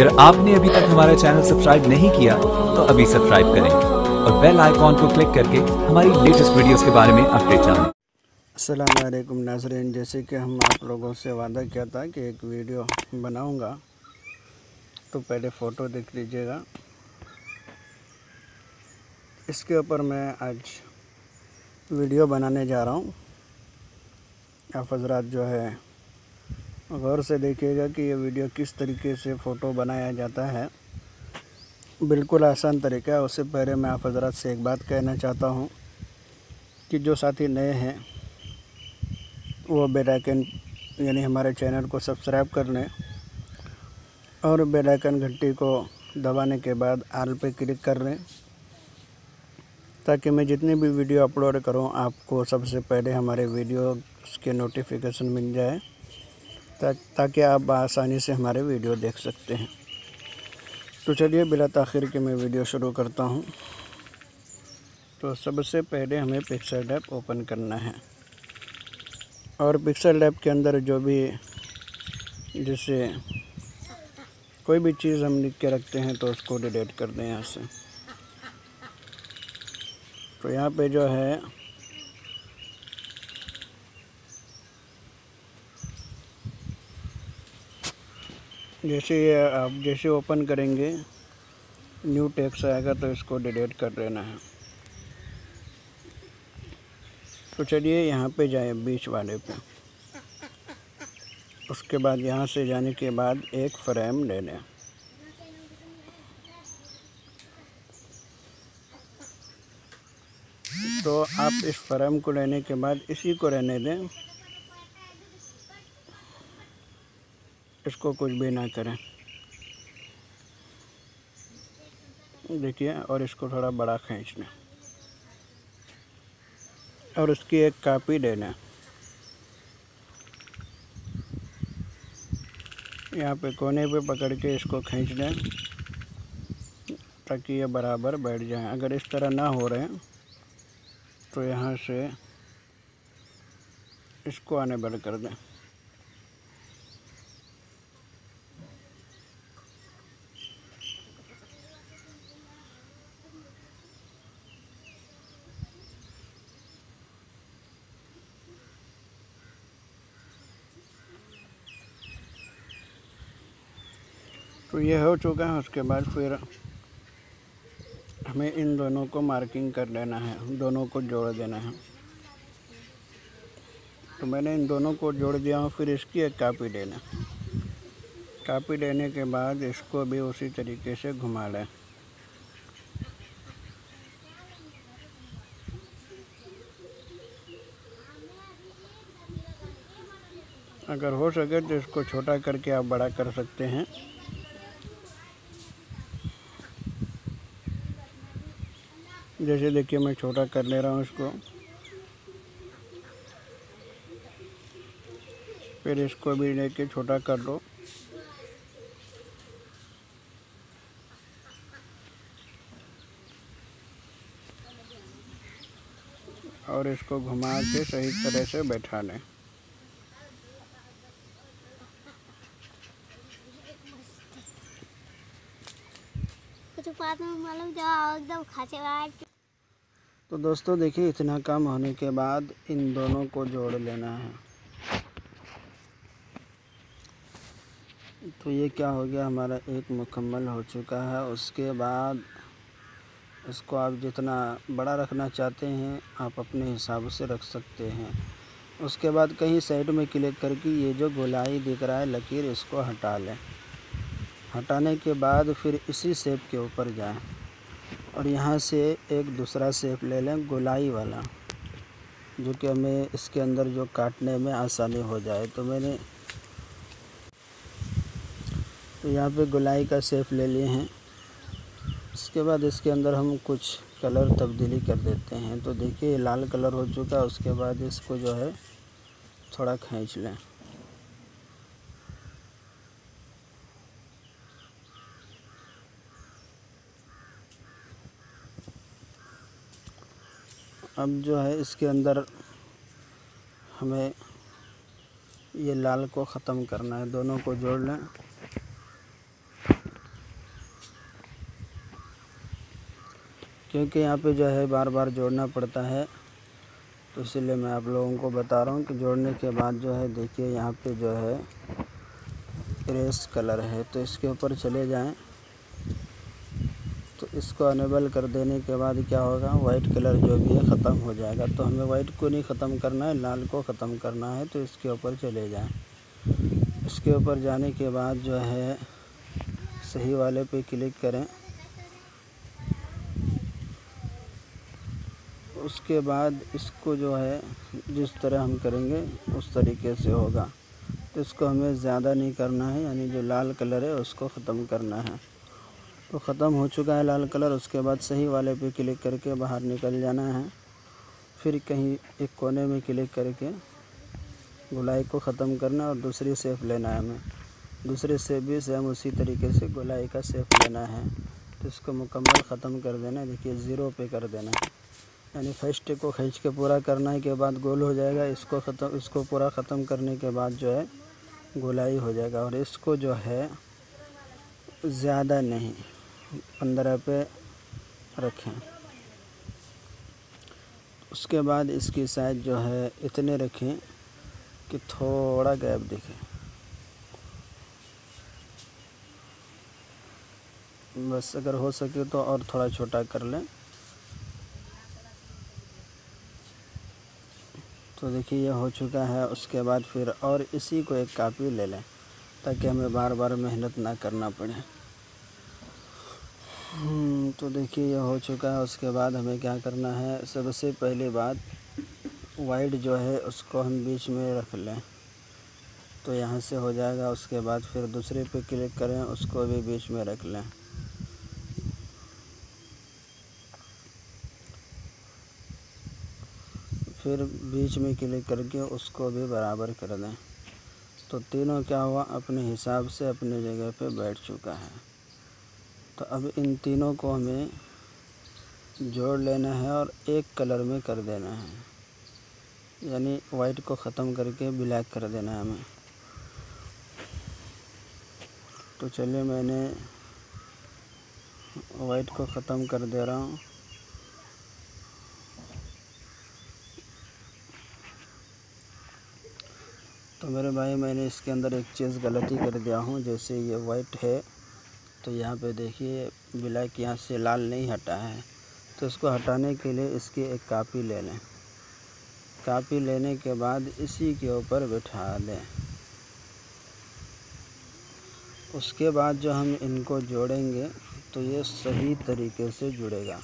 अगर आपने अभी तक हमारा चैनल सब्सक्राइब नहीं किया तो अभी सब्सक्राइब करें और बेल आइकॉन को क्लिक करके हमारी लेटेस्ट वीडियोस के बारे में अपडेट जानें। अस्सलाम वालेकुम नाज़रीन, जैसे कि हम आप लोगों से वादा किया था कि एक वीडियो बनाऊंगा, तो पहले फ़ोटो देख लीजिएगा। इसके ऊपर मैं आज वीडियो बनाने जा रहा हूं। आप हज़रात जो है गौर से देखिएगा कि ये वीडियो किस तरीके से फ़ोटो बनाया जाता है। बिल्कुल आसान तरीका है। उससे पहले मैं आप हज़रात से एक बात कहना चाहता हूं कि जो साथी नए हैं वो बेल आइकन यानी हमारे चैनल को सब्सक्राइब कर लें और बेल आइकन घंटी को दबाने के बाद ऑल पे क्लिक कर लें, ताकि मैं जितनी भी वीडियो अपलोड करूं आपको सबसे पहले हमारे वीडियो के नोटिफिकेशन मिल जाए, ताकि आप आसानी से हमारे वीडियो देख सकते हैं। तो चलिए बिला ताख़ीर के मैं वीडियो शुरू करता हूं। तो सबसे पहले हमें पिक्सल लैब ओपन करना है और पिक्सल लैब के अंदर जो भी जैसे कोई भी चीज़ हम लिख के रखते हैं तो उसको डिलीट कर दें यहाँ से। तो यहाँ पे जो है जैसे ये आप जैसे ओपन करेंगे न्यू टेक्स्ट आएगा तो इसको डिलीट कर देना है। तो चलिए यहाँ पे जाए बीच वाले पे। उसके बाद यहाँ से जाने के बाद एक फ्रेम ले लें। तो आप इस फ्रेम को लेने के बाद इसी को रहने दें, इसको कुछ भी ना करें, देखिए। और इसको थोड़ा बड़ा खींच लें और उसकी एक कॉपी ले लें। यहाँ पे कोने पे पकड़ के इसको खींच लें ताकि ये बराबर बैठ जाए। अगर इस तरह ना हो रहे तो यहाँ से इसको आने बंद कर दें। तो ये हो चुका है। उसके बाद फिर हमें इन दोनों को मार्किंग कर लेना है, दोनों को जोड़ देना है। तो मैंने इन दोनों को जोड़ दिया हूँ। फिर इसकी एक कॉपी लेना। कॉपी लेने के बाद इसको भी उसी तरीके से घुमा लें। अगर हो सके तो इसको छोटा करके आप बड़ा कर सकते हैं। जैसे देखिए मैं छोटा कर ले रहा हूँ इसको। फिर इसको भी लेके छोटा कर लो। और इसको घुमा के सही तरह से बैठा लें। तो दोस्तों देखिए, इतना काम होने के बाद इन दोनों को जोड़ लेना है। तो ये क्या हो गया, हमारा एक मुकम्मल हो चुका है। उसके बाद इसको आप जितना बड़ा रखना चाहते हैं आप अपने हिसाब से रख सकते हैं। उसके बाद कहीं साइड में क्लिक करके ये जो गोलाई दिख रहा है लकीर, इसको हटा लें। हटाने के बाद फिर इसी शेप के ऊपर जाएं और यहाँ से एक दूसरा शेप ले लें, गोलाई वाला, जो कि हमें इसके अंदर जो काटने में आसानी हो जाए। तो मैंने यहाँ पे गोलाई का शेप ले लिए हैं। इसके बाद इसके अंदर हम कुछ कलर तब्दीली कर देते हैं। तो देखिए लाल कलर हो चुका है। उसके बाद इसको जो है थोड़ा खींच लें। अब जो है इसके अंदर हमें ये लाल को ख़त्म करना है। दोनों को जोड़ लें। क्योंकि यहाँ पे जो है बार बार जोड़ना पड़ता है, तो इसीलिए मैं आप लोगों को बता रहा हूँ कि जोड़ने के बाद जो है देखिए यहाँ पे जो है इरेज कलर है, तो इसके ऊपर चले जाएं। तो इसको अनेबल कर देने के बाद क्या होगा, वाइट कलर जो भी है ख़त्म हो जाएगा। तो हमें वाइट को नहीं ख़त्म करना है, लाल को ख़त्म करना है। तो इसके ऊपर चले जाएं। इसके ऊपर जाने के बाद जो है सही वाले पे क्लिक करें। उसके बाद इसको जो है जिस तरह हम करेंगे उस तरीके से होगा। तो इसको हमें ज़्यादा नहीं करना है, यानी जो लाल कलर है उसको ख़त्म करना है। तो ख़त्म हो चुका है लाल कलर। उसके बाद सही वाले पे क्लिक करके बाहर निकल जाना है। फिर कहीं एक कोने में क्लिक करके गोलाई को ख़त्म करना और दूसरी शेप लेना है हमें। दूसरे शेप भी सेम उसी तरीके से गोलाई का शेप लेना है। तो इसको मुकम्मल ख़त्म कर देना है। देखिए 0 पे कर देना है, यानी फर्स्ट को खींच के पूरा करने के बाद गोल हो जाएगा। इसको पूरा ख़त्म करने के बाद जो है गोलाई हो जाएगा। और इसको जो है ज़्यादा नहीं 15 पे रखें। उसके बाद इसकी साइज़ जो है इतने रखें कि थोड़ा गैप दिखे, बस। अगर हो सके तो और थोड़ा छोटा कर लें। तो देखिए ये हो चुका है। उसके बाद फिर और इसी को एक कॉपी ले लें ताकि हमें बार बार मेहनत ना करना पड़े। तो देखिए ये हो चुका है। उसके बाद हमें क्या करना है, सबसे पहली बात वाइट जो है उसको हम बीच में रख लें, तो यहाँ से हो जाएगा। उसके बाद फिर दूसरे पे क्लिक करें, उसको भी बीच में रख लें। फिर बीच में क्लिक करके उसको भी बराबर कर दें। तो तीनों क्या हुआ, अपने हिसाब से अपनी जगह पे बैठ चुका है। तो अब इन तीनों को हमें जोड़ लेना है और एक कलर में कर देना है, यानी वाइट को ख़त्म करके ब्लैक कर देना है हमें। तो चलिए मैंने वाइट को ख़त्म कर दे रहा हूँ। तो मेरे भाई मैंने इसके अंदर एक चीज़ गलती कर दिया हूँ। जैसे ये वाइट है तो यहाँ पे देखिए ब्लैक यहाँ से लाल नहीं हटा है। तो इसको हटाने के लिए इसकी एक कॉपी ले लें। कॉपी लेने के बाद इसी के ऊपर बिठा दें। उसके बाद जो हम इनको जोड़ेंगे तो ये सही तरीके से जुड़ेगा,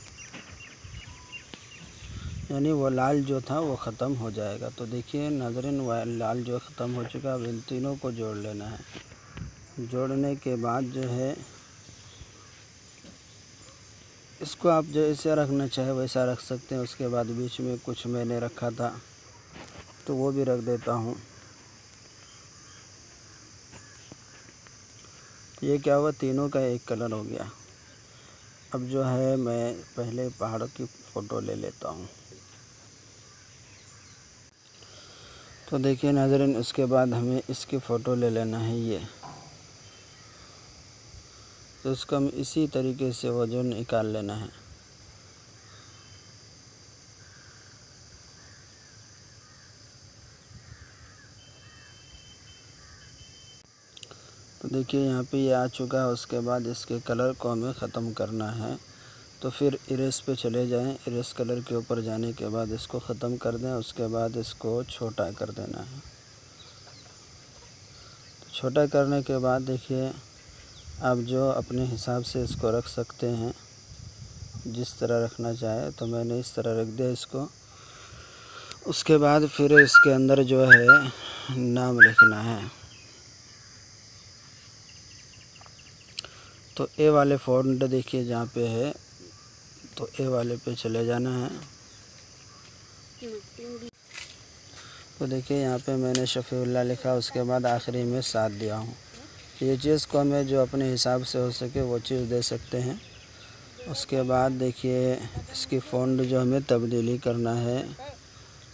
यानी वो लाल जो था वो ख़त्म हो जाएगा। तो देखिए नाज़रीन लाल जो ख़त्म हो चुका है। अब इन तीनों को जोड़ लेना है। जोड़ने के बाद जो है इसको आप जैसे रखना चाहे वैसा रख सकते हैं। उसके बाद बीच में कुछ मैंने रखा था तो वो भी रख देता हूँ। ये क्या हुआ, तीनों का एक कलर हो गया। अब जो है मैं पहले पहाड़ की फ़ोटो ले लेता हूँ। तो देखिए नाज़रीन, उसके बाद हमें इसकी फ़ोटो ले लेना है ये। तो इसको हम इसी तरीके से वजन निकाल लेना है। तो देखिए यहाँ पे ये आ चुका है। उसके बाद इसके कलर को हमें ख़त्म करना है। तो फिर इरेज पे चले जाएं। इरेज कलर के ऊपर जाने के बाद इसको ख़त्म कर दें। उसके बाद इसको छोटा कर देना है। तो छोटा करने के बाद देखिए आप जो अपने हिसाब से इसको रख सकते हैं, जिस तरह रखना चाहे। तो मैंने इस तरह रख दिया इसको। उसके बाद फिर इसके अंदर जो है नाम लिखना है। तो ए वाले फ़ॉन्ट देखिए जहाँ पे है, तो ए वाले पे चले जाना है। तो देखिए यहाँ पे मैंने शफ़ीउल्लाह लिखा। उसके बाद आखिरी में 7 दिया हूँ। ये चीज़ को हमें जो अपने हिसाब से हो सके वो चीज़ दे सकते हैं। उसके बाद देखिए इसकी फ़ॉन्ट जो हमें तब्दीली करना है,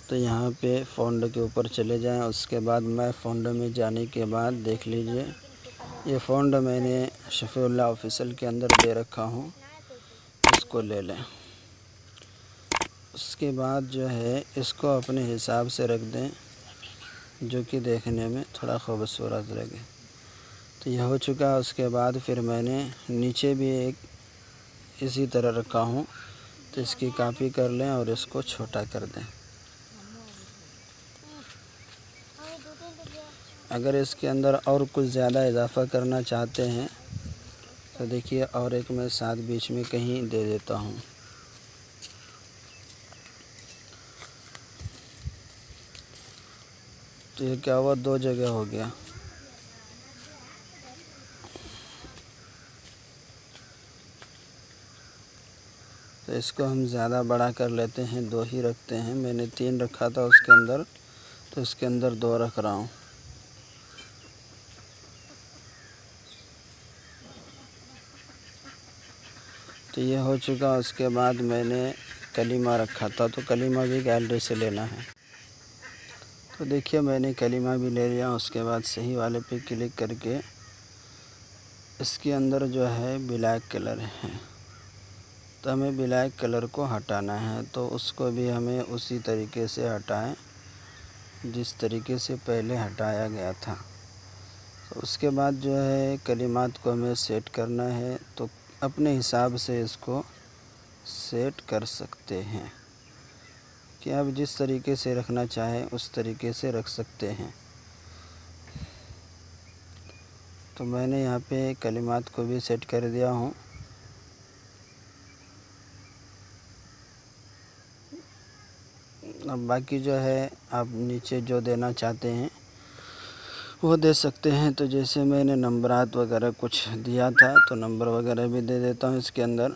तो यहाँ पे फ़ॉन्ट के ऊपर चले जाएं। उसके बाद मैं फ़ॉन्ट में जाने के बाद देख लीजिए ये फ़ॉन्ट मैंने शफ़ीउल्लाह ऑफिशियल के अंदर दे रखा हूँ, इसको ले लें। उसके बाद जो है इसको अपने हिसाब से रख दें, जो कि देखने में थोड़ा खूबसूरत लगे। तो यह हो चुका। उसके बाद फिर मैंने नीचे भी एक इसी तरह रखा हूँ, तो इसकी कॉपी कर लें और इसको छोटा कर दें। अगर इसके अंदर और कुछ ज़्यादा इजाफ़ा करना चाहते हैं तो देखिए, और एक मैं साथ बीच में कहीं दे देता हूँ। तो ये क्या हुआ, 2 जगह हो गया। तो इसको हम ज़्यादा बड़ा कर लेते हैं, 2 ही रखते हैं। मैंने 3 रखा था उसके अंदर, तो इसके अंदर 2 रख रहा हूँ। तो ये हो चुका। उसके बाद मैंने कलीमा रखा था, तो कलीमा भी गैलरी से लेना है। तो देखिए, मैंने कलीमा भी ले लिया। उसके बाद सही वाले पे क्लिक करके इसके अंदर जो है ब्लैक कलर है, तो हमें ब्लैक कलर को हटाना है। तो उसको भी हमें उसी तरीके से हटाएं जिस तरीके से पहले हटाया गया था। तो उसके बाद जो है कलिमात को हमें सेट करना है, तो अपने हिसाब से इसको सेट कर सकते हैं कि आप जिस तरीके से रखना चाहें उस तरीके से रख सकते हैं। तो मैंने यहाँ पे कलिमात को भी सेट कर दिया हूँ। अब बाकी जो है आप नीचे जो देना चाहते हैं वो दे सकते हैं। तो जैसे मैंने नंबरात वगैरह कुछ दिया था, तो नंबर वगैरह भी दे देता हूँ इसके अंदर,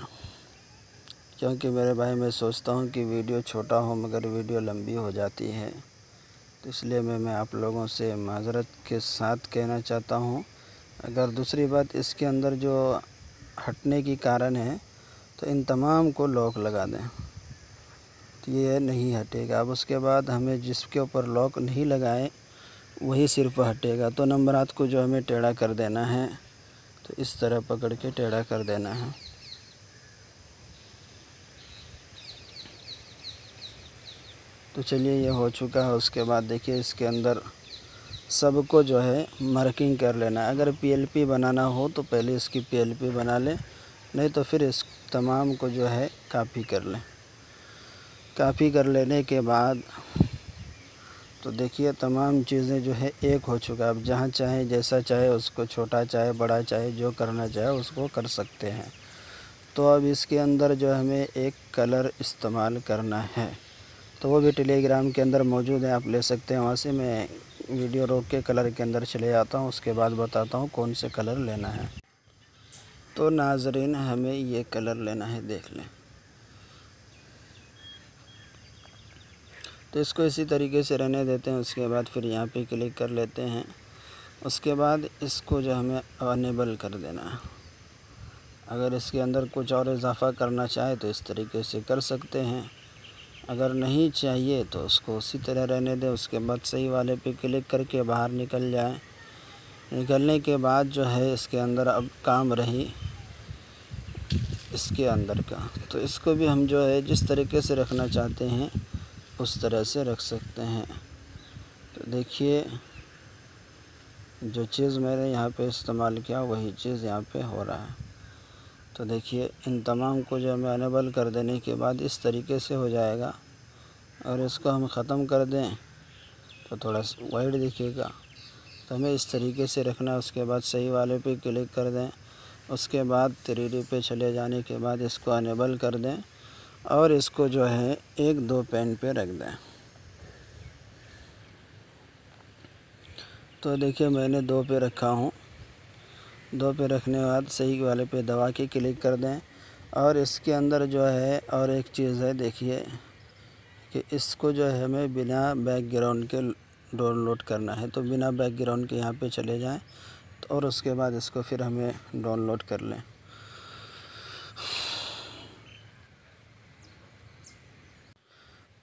क्योंकि मेरे भाई मैं सोचता हूँ कि वीडियो छोटा हो मगर वीडियो लंबी हो जाती है। तो इसलिए मैं आप लोगों से माज़रत के साथ कहना चाहता हूँ। अगर दूसरी बात, इसके अंदर जो हटने की कारण है, तो इन तमाम को लॉक लगा दें, तो ये नहीं हटेगा। अब उसके बाद हमें जिसके ऊपर लॉक नहीं लगाए वही सिर्फ हटेगा। तो नंबरात को जो हमें टेढ़ा कर देना है, तो इस तरह पकड़ के टेढ़ा कर देना है। तो चलिए, ये हो चुका है। उसके बाद देखिए, इसके अंदर सबको जो है मार्किंग कर लेना है। अगर पीएलपी बनाना हो तो पहले इसकी पीएलपी बना लें, नहीं तो फिर इस तमाम को जो है कॉपी कर लें। कॉपी कर लेने के बाद तो देखिए, तमाम चीज़ें जो है एक हो चुका। अब जहाँ चाहे जैसा चाहे उसको, छोटा चाहे बड़ा चाहे जो करना चाहे उसको कर सकते हैं। तो अब इसके अंदर जो हमें एक कलर इस्तेमाल करना है, तो वो भी टेलीग्राम के अंदर मौजूद है, आप ले सकते हैं वहाँ से। मैं वीडियो रोक के कलर के अंदर चले जाता हूँ, उसके बाद बताता हूँ कौन से कलर लेना है। तो नाज़रीन, हमें ये कलर लेना है, देख लें। तो इसको इसी तरीके से रहने देते हैं। उसके बाद फिर यहाँ पे क्लिक कर लेते हैं। उसके बाद इसको जो हमें अनेबल कर देना है। अगर इसके अंदर कुछ और इजाफ़ा करना चाहे तो इस तरीके से कर सकते हैं, अगर नहीं चाहिए तो उसको उसी तरह रहने दें। उसके बाद सही वाले पे क्लिक करके बाहर निकल जाए। निकलने के बाद जो है इसके अंदर अब काम रही इसके अंदर का, तो इसको भी हम जो है जिस तरीके से रखना चाहते हैं उस तरह से रख सकते हैं। तो देखिए, जो चीज़ मैंने यहाँ पे इस्तेमाल किया वही चीज़ यहाँ पे हो रहा है। तो देखिए, इन तमाम को जो हमें अनेबल कर देने के बाद इस तरीके से हो जाएगा। और इसको हम ख़त्म कर दें तो थोड़ा वाइड दिखेगा। तो हमें इस तरीके से रखना है। उसके बाद सही वाले पे क्लिक कर दें। उसके बाद 3D पे चले जाने के बाद इसको अनेबल कर दें और इसको जो है 1-2 पेन पे रख दें। तो देखिए, मैंने 2 पे रखा हूँ। 2 पे रखने के बाद सही वाले पे दबा के क्लिक कर दें। और इसके अंदर जो है और एक चीज़ है, देखिए कि इसको जो है हमें बिना बैकग्राउंड के डाउनलोड करना है। तो बिना बैकग्राउंड के यहाँ पे चले जाएं, तो और उसके बाद इसको फिर हमें डाउनलोड कर लें।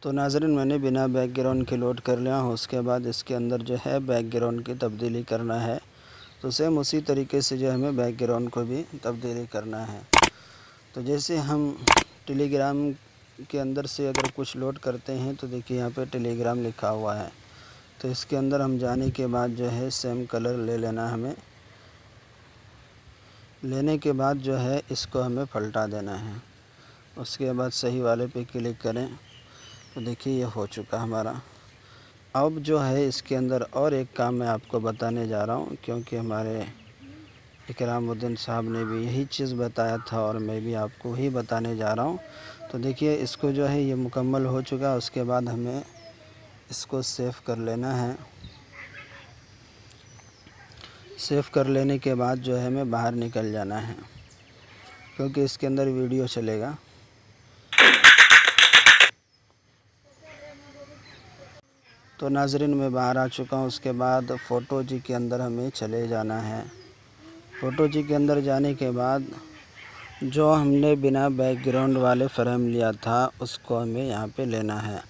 तो नाज़रीन, मैंने बिना बैकग्राउंड के लोड कर लिया हूँ। उसके बाद इसके अंदर जो है बैकग्राउंड की तब्दीली करना है। तो सेम उसी तरीके से जो हमें बैकग्राउंड को भी तब्दीली करना है। तो जैसे हम टेलीग्राम के अंदर से अगर कुछ लोड करते हैं तो देखिए यहाँ पे टेलीग्राम लिखा हुआ है। तो इसके अंदर हम जाने के बाद जो है सेम कलर ले लेना हमें। लेने के बाद जो है इसको हमें पलटा देना है। उसके बाद सही वाले पे क्लिक करें तो देखिए ये हो चुका हमारा। अब जो है इसके अंदर और एक काम मैं आपको बताने जा रहा हूँ, क्योंकि हमारे इकरामुद्दीन साहब ने भी यही चीज़ बताया था और मैं भी आपको ही बताने जा रहा हूँ। तो देखिए इसको जो है ये मुकम्मल हो चुका। उसके बाद हमें इसको सेव कर लेना है। सेव कर लेने के बाद जो है हमें बाहर निकल जाना है, क्योंकि इसके अंदर वीडियो चलेगा। तो नाज़रीन मैं बाहर आ चुका हूँ। उसके बाद फ़ोटो जी के अंदर हमें चले जाना है। फ़ोटो जी के अंदर जाने के बाद जो हमने बिना बैकग्राउंड वाले फ्रेम लिया था उसको हमें यहाँ पे लेना है।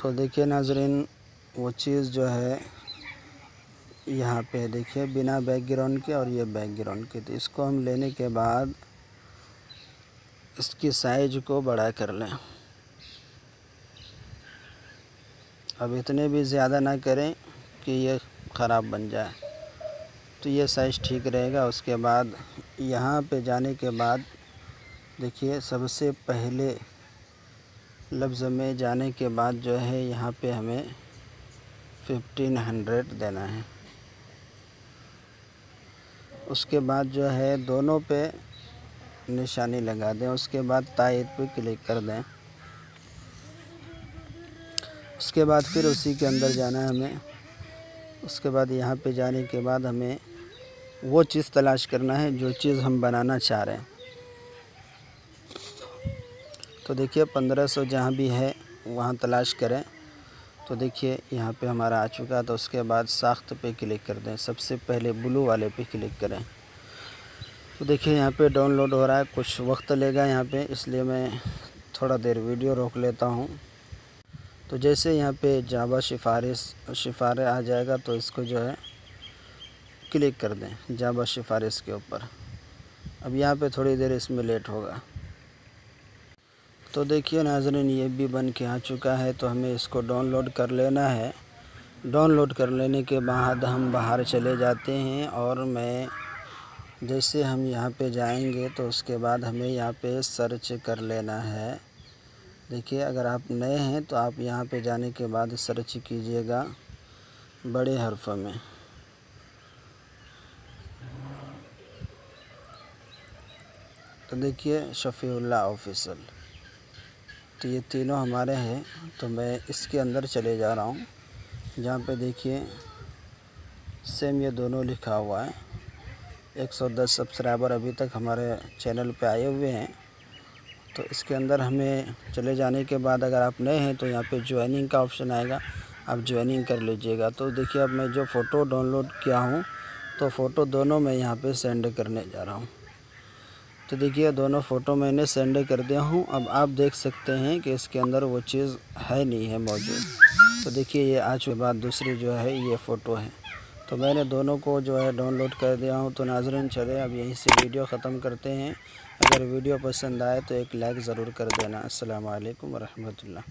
तो देखिए नाज़रीन वो चीज़ जो है यहाँ पे देखिए बिना बैकग्राउंड के और ये बैकग्राउंड के। तो इसको हम लेने के बाद इसकी साइज़ को बड़ा कर लें। अब इतने भी ज़्यादा ना करें कि ये ख़राब बन जाए, तो ये साइज़ ठीक रहेगा। उसके बाद यहाँ पे जाने के बाद देखिए सबसे पहले लफ्ज़ में जाने के बाद जो है यहाँ पे हमें 1500 देना है। उसके बाद जो है दोनों पे निशानी लगा दें। उसके बाद तायद पे क्लिक कर दें। उसके बाद फिर उसी के अंदर जाना है हमें। उसके बाद यहाँ पे जाने के बाद हमें वो चीज़ तलाश करना है जो चीज़ हम बनाना चाह रहे हैं। तो देखिए 1500 जहाँ भी है वहाँ तलाश करें। तो देखिए यहाँ पे हमारा आ चुका। तो उसके बाद साख्त पे क्लिक कर दें। सबसे पहले ब्लू वाले पे क्लिक करें। तो देखिए यहाँ पे डाउनलोड हो रहा है, कुछ वक्त लेगा यहाँ पे, इसलिए मैं थोड़ा देर वीडियो रोक लेता हूँ। तो जैसे यहाँ पे जावा सिफारिश आ जाएगा तो इसको जो है क्लिक कर दें जावा सिफारिश के ऊपर। अब यहाँ पे थोड़ी देर इसमें लेट होगा। तो देखिए नाज़रीन ये भी बन के आ चुका है। तो हमें इसको डाउनलोड कर लेना है। डाउनलोड कर लेने के बाद हम बाहर चले जाते हैं और मैं जैसे हम यहाँ पे जाएंगे तो उसके बाद हमें यहाँ पे सर्च कर लेना है। देखिए अगर आप नए हैं तो आप यहाँ पे जाने के बाद सर्च कीजिएगा बड़े हर्फ़ में। तो देखिए शफ़ीउल्लाह ऑफिशियल। तो ये तीनों हमारे हैं। तो मैं इसके अंदर चले जा रहा हूँ जहाँ पे देखिए सेम ये दोनों लिखा हुआ है। 110 सब्सक्राइबर अभी तक हमारे चैनल पे आए हुए हैं। तो इसके अंदर हमें चले जाने के बाद अगर आप नए हैं तो यहाँ पे ज्वाइनिंग का ऑप्शन आएगा, आप ज्वाइनिंग कर लीजिएगा। तो देखिए अब मैं जो फ़ोटो डाउनलोड किया हूँ तो फ़ोटो दोनों मैं यहाँ पे सेंड करने जा रहा हूँ। तो देखिए दोनों फ़ोटो मैंने सेंड कर दिया हूँ। अब आप देख सकते हैं कि इसके अंदर वो चीज़ है नहीं है मौजूद। तो देखिए ये आज के बाद दूसरी जो है ये फ़ोटो है। तो मैंने दोनों को जो है डाउनलोड कर दिया हूँ। तो नाज़रीन चले अब यहीं से वीडियो ख़त्म करते हैं। अगर वीडियो पसंद आए तो एक लाइक ज़रूर कर देना। अस्सलाम वालेकुम व रहमतुल्लाह।